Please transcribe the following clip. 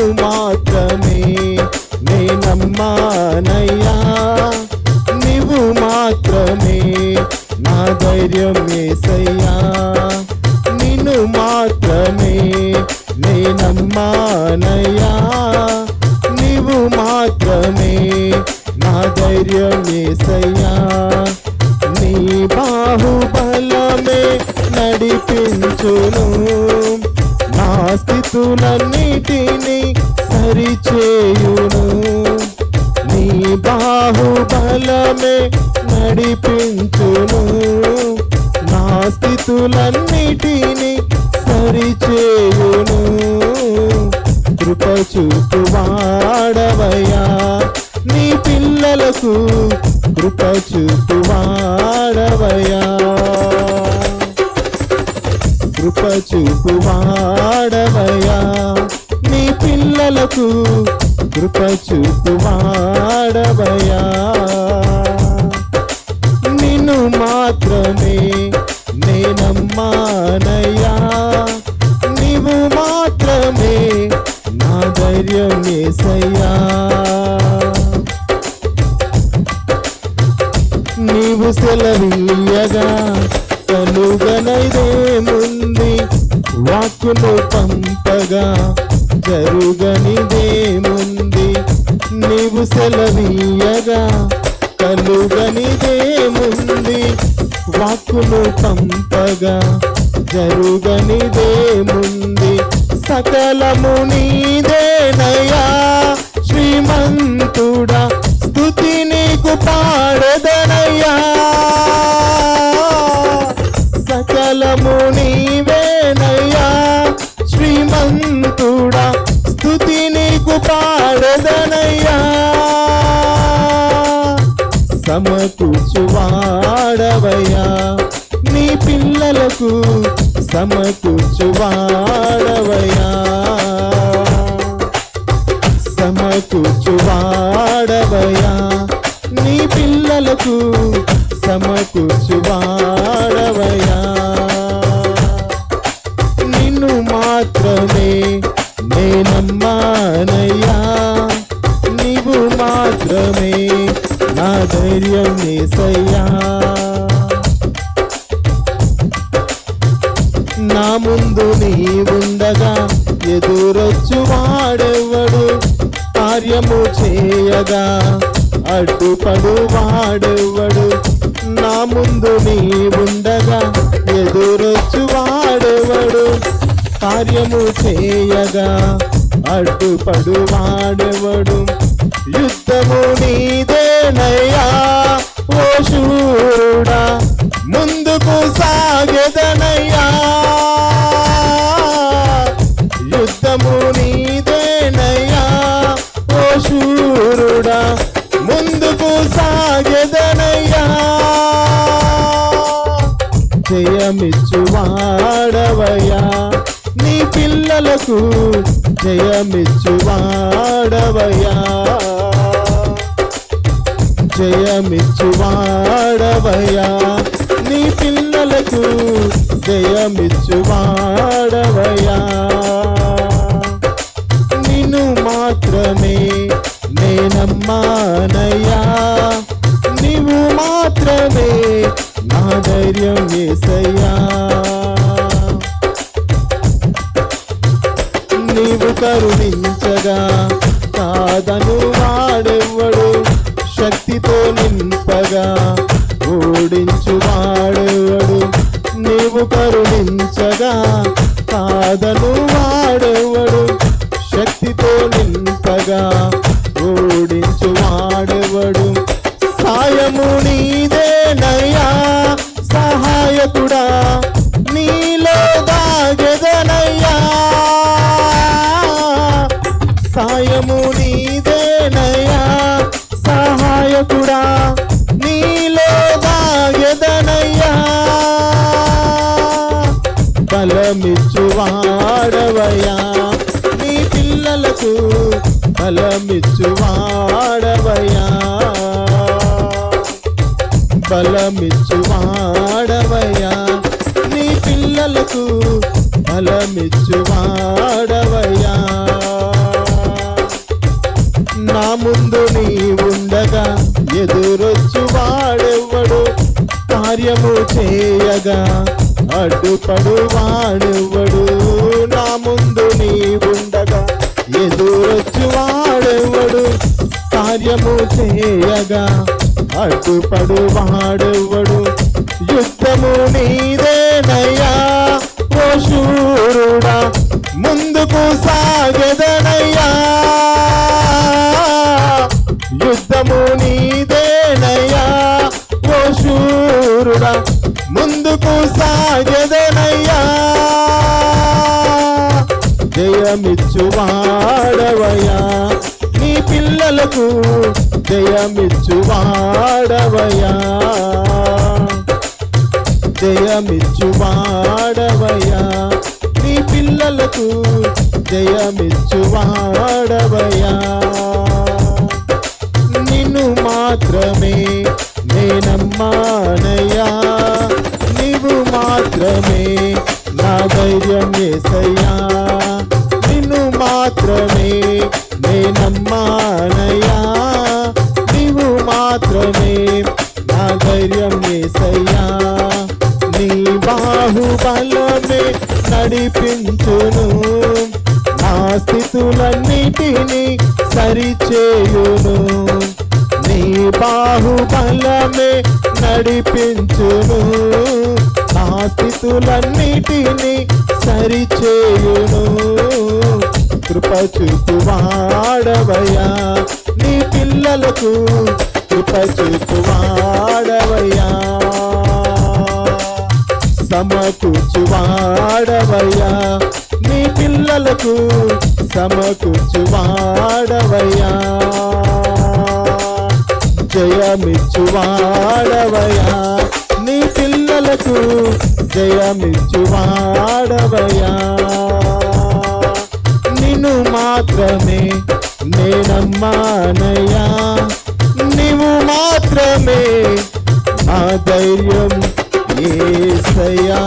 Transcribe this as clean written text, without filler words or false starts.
నిన్ను మాత్రమే నే నమ్మానయ్యా, నీవు మాత్రమే నా ధైర్యం యేసయ్యా, నిన్ను మాత్రమే నే నమ్మానయ్యా, నీవు మాత్రమే నా ధైర్యం యేసయ్యా, నీ బాహుబలమే నడిపించును, నా స్థితులన్నిటినీ సరిచేయును, నీ బాహుబలమే నడిపించును, నా స్థితులన్నిటినీ సరిచేయును, కృప చూపువాడవయ్యా నీ పిల్లలకు, కృప చూపువాడవయ్యా, కృప చూపువాడవయ్యా నీ పిల్లలకు, కృప చూపువాడవయ్యా, నిన్ను మాత్రమే నే నమ్మానయ్యా, నీవు మాత్రమే నా ధైర్యం యేసయ్యా, నీవు సెలవీయగా కలుగనిదేముంది, వాక్కును పంపగా జరుగనిదేముంది, నీవు సెలవీయగా కలుగనిదేముంది, వాక్కును పంపగా జరుగనిదేముంది, సకలము నీదేనయ్యా శ్రీమంతుడా, స్తుతి నీకు పాడెదనయ్యా, సకలము నీవేనయ్యా శ్రీమంతుడా, స్తుతి నీకు పాడెదనయ్యా, సమకూర్చువాడవయ్యా నీ పిల్లలకు, సమకూర్చువాడవయ్యా, సమకూర్చువాడవయ్యా నీ పిల్లలకు, సమకూర్చువాడవయ్యా, నిన్ను మాత్రమే నే నమ్మానయ్యా, నీవు మాత్రమే నా ధైర్యం యేసయ్యా, నా ముందు నీవుండగా ఎదురొచ్చువాడెవడు, కార్యము చేయగా అడ్డుపడు వాడెవడు, నా ముందు నీవుండగా ఎదురొచ్చువాడెవడు, కార్యము చేయగా అడ్డుపడు వాడెవడు, యుద్ధము నీదేనయ్యా ఓ శూరుడా, ముందుకు సాగెదనయ్యా, యుద్ధము నీదేనయ్యా ఓ శూరుడా, ముందుకు సాగెదనయ్యా, జయమిచ్చువాడవయ్యా నీ పిల్లలకు, జయమిచ్చువాడవయ్యా, జయమిచ్చువాడవయ్యా నీ పిల్లలకు, జయమిచ్చువాడవయ్యా, నిన్ను మాత్రమే నే నమ్మానయ్యా, నీవు మాత్రమే నా ధైర్యం యేసయ్యా, నీవు కరుణించగా కాదను వాడెవ్వడు, శక్తితో నింపగా ఓడించువాడెవడు, నీవు కరుణించగా కాదను వాడెవడు, శక్తితో నింపగా ఓడించువాడెవడు, సాయము నీదేనయ్యా సహాయకుడా, నీలో దాగెదనయ్యా, సాయము నీదేనయ్యా సహాయకుడా, నీలో దాగెదనయ్యా, బలమిచ్చువాడవయ్యా నీ పిల్లలకు, బలమిచ్చువాడవయ్యా, బలమిచ్చువాడవయ్యా నీ పిల్లలకు, బలమిచ్చువాడవయ్యా, ఎదురొచ్చు వాడెవ్వడు కార్యము చేయగా అడ్డుపడు వాడెవ్వడు నా ముందు నీవుండగా ఎదురొచ్చు వాడెవ్వడు కార్యము చేయగా అడ్డుపడు వాడెవ్వడు యుద్ధము నీదేనయ్యా ఓ శూరుడా ముందుకు సాగెదనయ్యా యుద్ధము నీదేనయ్యా ఓ శూరుడా ముందుకు సాగెదనయ్యా జయమిచ్చు వాడవయ్యా నీ పిల్లలకు జయమిచ్చు వాడవయ్యా జయమిచ్చు వాడవయ్యా నీ పిల్లలకు జయమిచ్చు వాడవయ్యా నిన్ను మాత్రమే నేనమ్మానయ్యా నీవు మాత్రమే నా ధైర్యం యేసయ్యా నిన్ను మాత్రమే నేనమ్మానయ్యా నీవు మాత్రమే నా ధైర్యం యేసయ్యా నీ బాహుబలమే నడిపించును నా స్థితులన్నిటినీ సరిచేయును నీ బాహుబలమే నడిపించును నా స్థితులన్నిటినీ సరిచేయును కృప చూపు వాడవయ్యా నీ పిల్లలకు కృప చూపు వాడవయ్యా సమకూర్చు వాడవయ్యా నీ పిల్లలకు సమకూర్చు వాడవయ్యా జయమిచ్చు వాడవయ్యా నీ పిల్లలకు జయమిచ్చు వాడవయ్యా నిన్ను మాత్రమే నేనమ్మానయ్యా నీవు మాత్రమే నా ధైర్యం యేసయ్యా